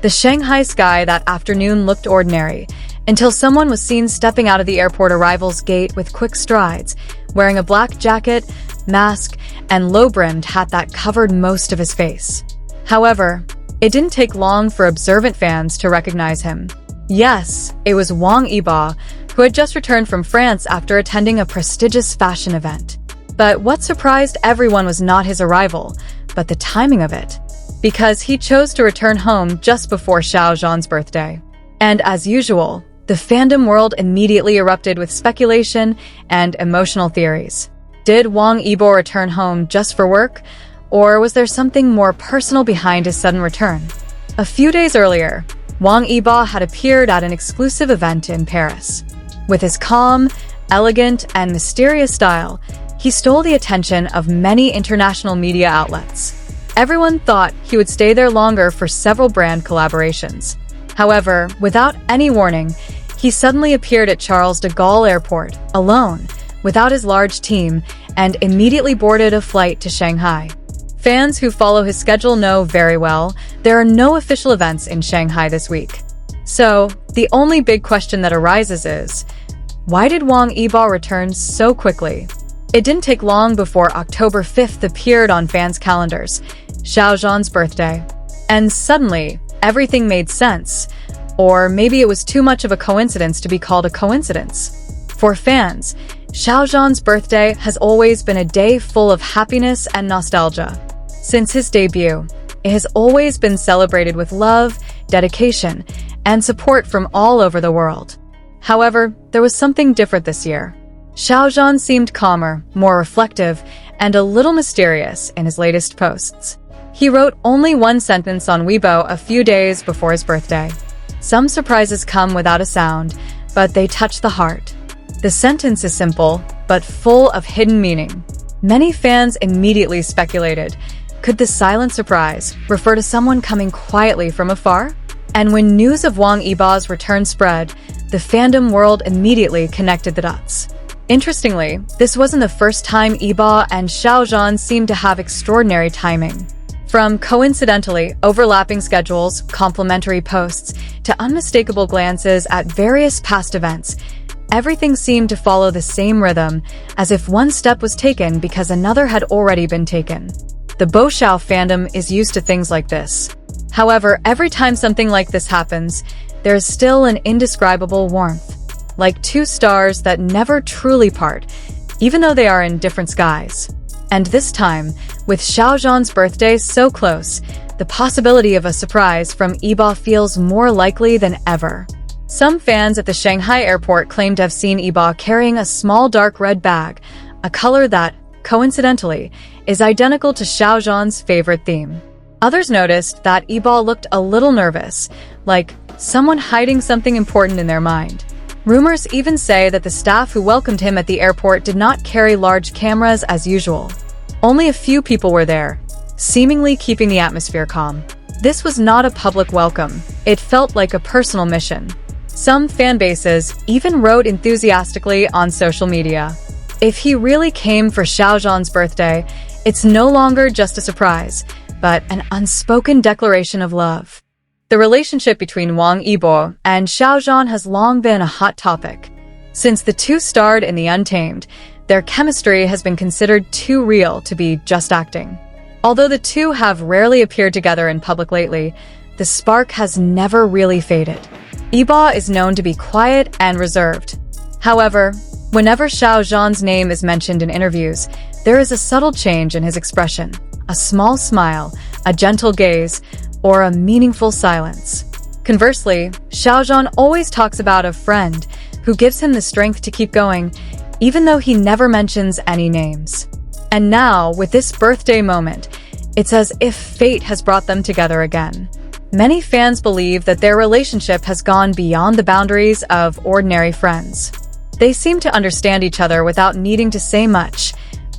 The Shanghai sky that afternoon looked ordinary, until someone was seen stepping out of the airport arrivals gate with quick strides, wearing a black jacket, mask, and low-brimmed hat that covered most of his face. However, it didn't take long for observant fans to recognize him. Yes, it was Wong Ibo, who had just returned from France after attending a prestigious fashion event. But what surprised everyone was not his arrival, but the timing of it, because he chose to return home just before Xiao Zhan's birthday. And as usual, the fandom world immediately erupted with speculation and emotional theories. Did Wang Yibo return home just for work, or was there something more personal behind his sudden return? A few days earlier, Wang Yibo had appeared at an exclusive event in Paris. With his calm, elegant, and mysterious style, he stole the attention of many international media outlets. Everyone thought he would stay there longer for several brand collaborations. However, without any warning, he suddenly appeared at Charles de Gaulle Airport, alone, without his large team, and immediately boarded a flight to Shanghai. Fans who follow his schedule know very well there are no official events in Shanghai this week. So, the only big question that arises is, why did Wang Yibo return so quickly? It didn't take long before October 5th appeared on fans' calendars, Xiao Zhan's birthday. And suddenly, everything made sense. Or maybe it was too much of a coincidence to be called a coincidence. For fans, Xiao Zhan's birthday has always been a day full of happiness and nostalgia. Since his debut, it has always been celebrated with love, dedication, and support from all over the world. However, there was something different this year. Xiao Zhan seemed calmer, more reflective, and a little mysterious in his latest posts. He wrote only one sentence on Weibo a few days before his birthday. Some surprises come without a sound, but they touch the heart. The sentence is simple, but full of hidden meaning. Many fans immediately speculated, could the silent surprise refer to someone coming quietly from afar? And when news of Wang Yibo's return spread, the fandom world immediately connected the dots. Interestingly, this wasn't the first time Yibo and Xiao Zhan seemed to have extraordinary timing. From coincidentally overlapping schedules, complimentary posts, to unmistakable glances at various past events, everything seemed to follow the same rhythm, as if one step was taken because another had already been taken. The Boxiao fandom is used to things like this. However, every time something like this happens, there is still an indescribable warmth, like two stars that never truly part, even though they are in different skies. And this time, with Xiao Zhan's birthday so close, the possibility of a surprise from Yibo feels more likely than ever. Some fans at the Shanghai airport claim to have seen Yibo carrying a small dark red bag, a color that, coincidentally, is identical to Xiao Zhan's favorite theme. Others noticed that Yibo looked a little nervous, like someone hiding something important in their mind. Rumors even say that the staff who welcomed him at the airport did not carry large cameras as usual. Only a few people were there, seemingly keeping the atmosphere calm. This was not a public welcome. It felt like a personal mission. Some fan bases even wrote enthusiastically on social media. If he really came for Xiao Zhan's birthday, it's no longer just a surprise, but an unspoken declaration of love. The relationship between Wang Yibo and Xiao Zhan has long been a hot topic. Since the two starred in the Untamed, their chemistry has been considered too real to be just acting. Although the two have rarely appeared together in public lately, the spark has never really faded. Yibo is known to be quiet and reserved. However, whenever Xiao Zhan's name is mentioned in interviews, there is a subtle change in his expression, a small smile, a gentle gaze, or a meaningful silence. Conversely, Xiao Zhan always talks about a friend who gives him the strength to keep going, even though he never mentions any names. And now, with this birthday moment, it's as if fate has brought them together again. Many fans believe that their relationship has gone beyond the boundaries of ordinary friends. They seem to understand each other without needing to say much,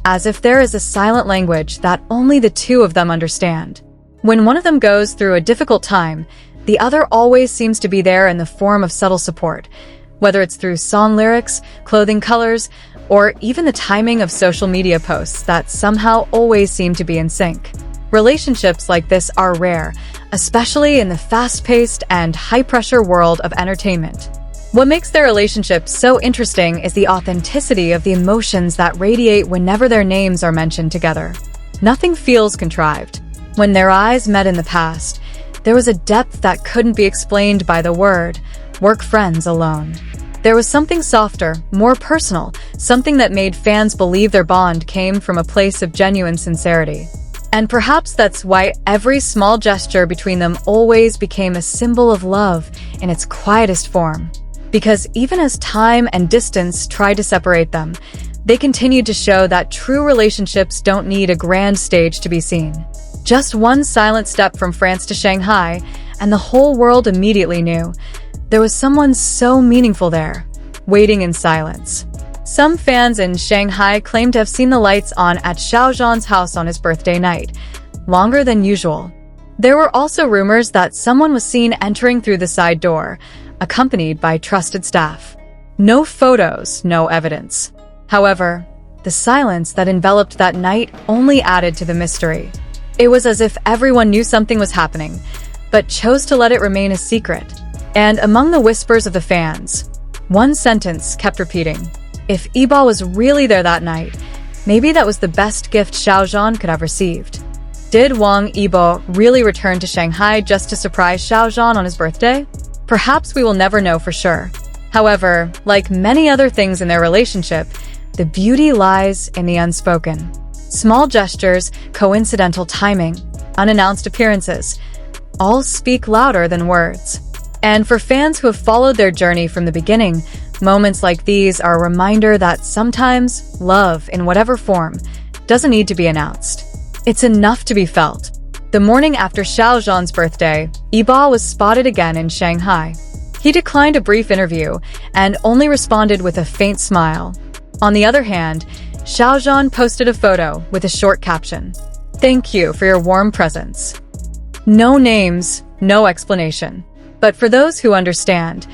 as if there is a silent language that only the two of them understand. When one of them goes through a difficult time, the other always seems to be there in the form of subtle support, whether it's through song lyrics, clothing colors, or even the timing of social media posts that somehow always seem to be in sync. Relationships like this are rare, especially in the fast-paced and high-pressure world of entertainment. What makes their relationship so interesting is the authenticity of the emotions that radiate whenever their names are mentioned together. Nothing feels contrived. When their eyes met in the past, there was a depth that couldn't be explained by the word "work friends" alone. There was something softer, more personal, something that made fans believe their bond came from a place of genuine sincerity. And perhaps that's why every small gesture between them always became a symbol of love in its quietest form. Because even as time and distance tried to separate them, they continued to show that true relationships don't need a grand stage to be seen. Just one silent step from France to Shanghai, and the whole world immediately knew there was someone so meaningful there, waiting in silence. Some fans in Shanghai claimed to have seen the lights on at Xiao Zhan's house on his birthday night, longer than usual. There were also rumors that someone was seen entering through the side door, accompanied by trusted staff. No photos, no evidence. However, the silence that enveloped that night only added to the mystery. It was as if everyone knew something was happening, but chose to let it remain a secret. And among the whispers of the fans, one sentence kept repeating. If Ibo was really there that night, maybe that was the best gift Xiao Zhan could have received. Did Wang Yibo really return to Shanghai just to surprise Xiao Zhan on his birthday? Perhaps we will never know for sure. However, like many other things in their relationship, the beauty lies in the unspoken. Small gestures, coincidental timing, unannounced appearances, all speak louder than words. And for fans who have followed their journey from the beginning, moments like these are a reminder that sometimes love, in whatever form, doesn't need to be announced. It's enough to be felt. The morning after Xiao Zhan's birthday, Ibo was spotted again in Shanghai. He declined a brief interview and only responded with a faint smile. On the other hand, Xiao Zhan posted a photo with a short caption. "Thank you for your warm presence." No names, no explanation. But for those who understand,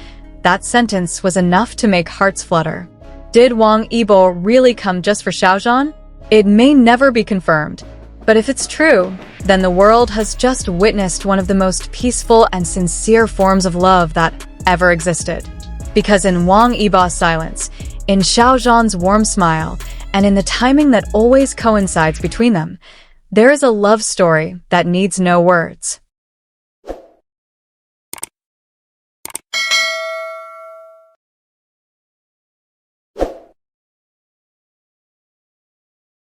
that sentence was enough to make hearts flutter. Did Wang Ibo really come just for Xiao Zhan? It may never be confirmed. But if it's true, then the world has just witnessed one of the most peaceful and sincere forms of love that ever existed. Because in Wang Yibo's silence, in Xiao Zhan's warm smile, and in the timing that always coincides between them, there is a love story that needs no words.